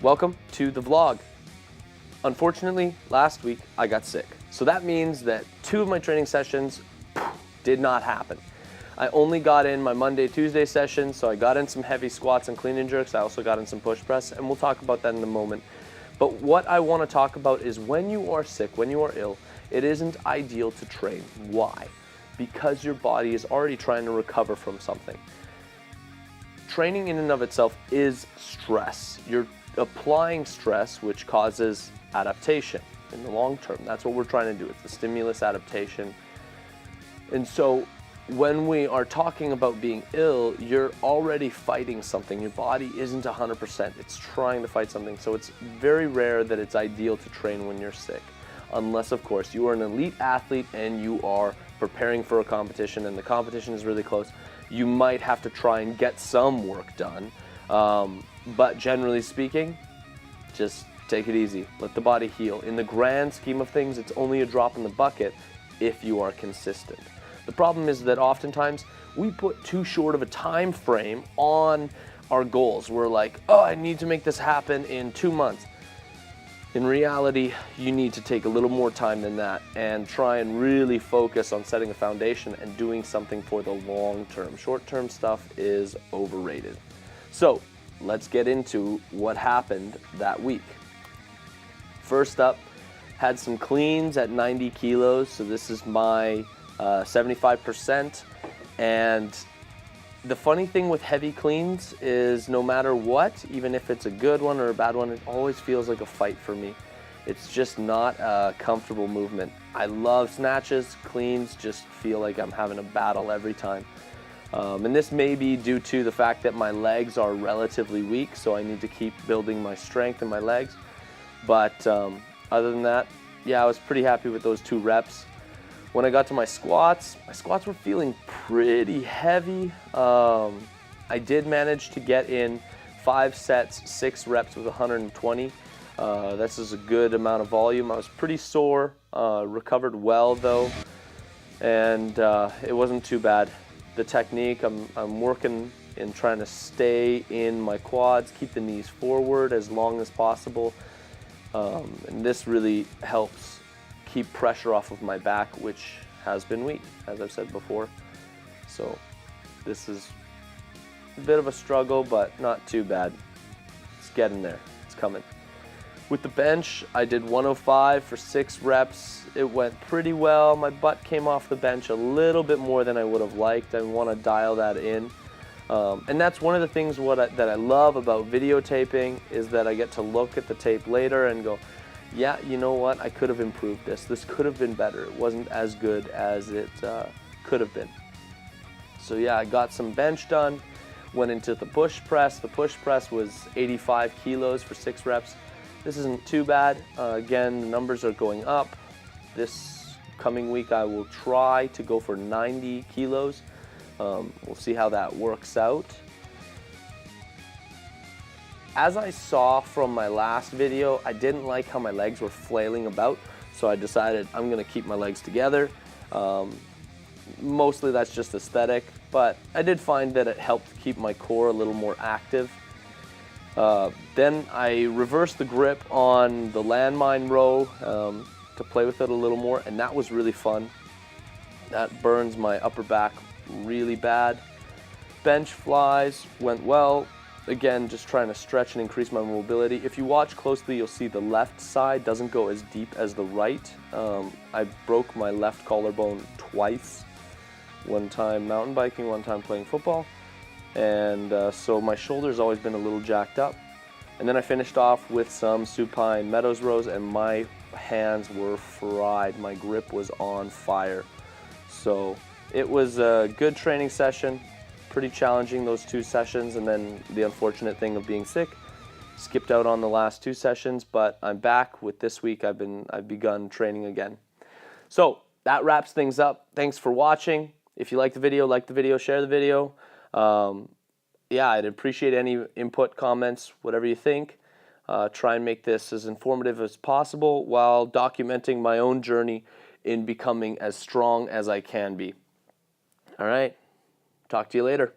Welcome to the vlog. Unfortunately, last week I got sick. So that means that 2 of my training sessions did not happen. I only got in my Monday, Tuesday session, so I got in some heavy squats and clean and jerks. I also got in some push press, and we'll talk about that in a moment. But what I want to talk about is when you are sick, when you are ill, it isn't ideal to train. Why? Because your body is already trying to recover from something. Training in and of itself is stress. You're applying stress, which causes adaptation in the long term. That's what we're trying to do. It's the stimulus adaptation. And so when we are talking about being ill, you're already fighting something. Your body isn't 100%. It's trying to fight something. So it's very rare that it's ideal to train when you're sick. Unless, of course, you are an elite athlete and you are preparing for a competition and the competition is really close. You might have to try and get some work done. But generally speaking, just take it easy. Let the body heal. In the grand scheme of things, it's only a drop in the bucket if you are consistent. The problem is that oftentimes we put too short of a time frame on our goals. We're like, oh, I need to make this happen in 2 months. In reality, you need to take a little more time than that and try and really focus on setting a foundation and doing something for the long term. Short-term stuff is overrated. So let's get into what happened that week. First up, had some cleans at 90 kilos. So this is my 75%. And the funny thing with heavy cleans is no matter what, even if it's a good one or a bad one, it always feels like a fight for me. It's just not a comfortable movement. I love snatches. Cleans just feel like I'm having a battle every time. And this may be due to the fact that my legs are relatively weak, so I need to keep building my strength in my legs. But other than that, yeah, I was pretty happy with those 2 reps. When I got to my squats were feeling pretty heavy. I did manage to get in 5 sets, 6 reps with 120. This is a good amount of volume. I was pretty sore, recovered well though, and it wasn't too bad. The technique, I'm working in trying to stay in my quads, keep the knees forward as long as possible. And this really helps keep pressure off of my back, which has been weak, as I've said before. So this is a bit of a struggle, but not too bad. It's getting there, it's coming. With the bench, I did 105 for 6 reps. It went pretty well. My butt came off the bench a little bit more than I would have liked. I want to dial that in. And that's one of the things that I love about videotaping is that I get to look at the tape later and go, yeah, you know what? I could have improved this. This could have been better. It wasn't as good as it could have been. So yeah, I got some bench done, went into the push press. The push press was 85 kilos for 6 reps. This isn't too bad. Again, the numbers are going up. This coming week I will try to go for 90 kilos. We'll see how that works out. As I saw from my last video, I didn't like how my legs were flailing about, so I decided I'm gonna keep my legs together. Mostly that's just aesthetic, but I did find that it helped keep my core a little more active. Then I reversed the grip on the landmine row to play with it a little more, and that was really fun. That burns my upper back really bad. Bench flies went well. Again, just trying to stretch and increase my mobility. If you watch closely, you'll see the left side doesn't go as deep as the right. I broke my left collarbone twice. One time mountain biking, one time playing football. And so my shoulder's always been a little jacked up. And then I finished off with some supine meadows rows, and my hands were fried. My grip was on fire. So it was a good training session, pretty challenging those 2 sessions, and then the unfortunate thing of being sick. Skipped out on the last 2 sessions, but I'm back with this week. I've begun training again. So that wraps things up. Thanks for watching. If you like the video, share the video. Yeah, I'd appreciate any input, comments, whatever you think. Try and make this as informative as possible while documenting my own journey in becoming as strong as I can be. All right, talk to you later.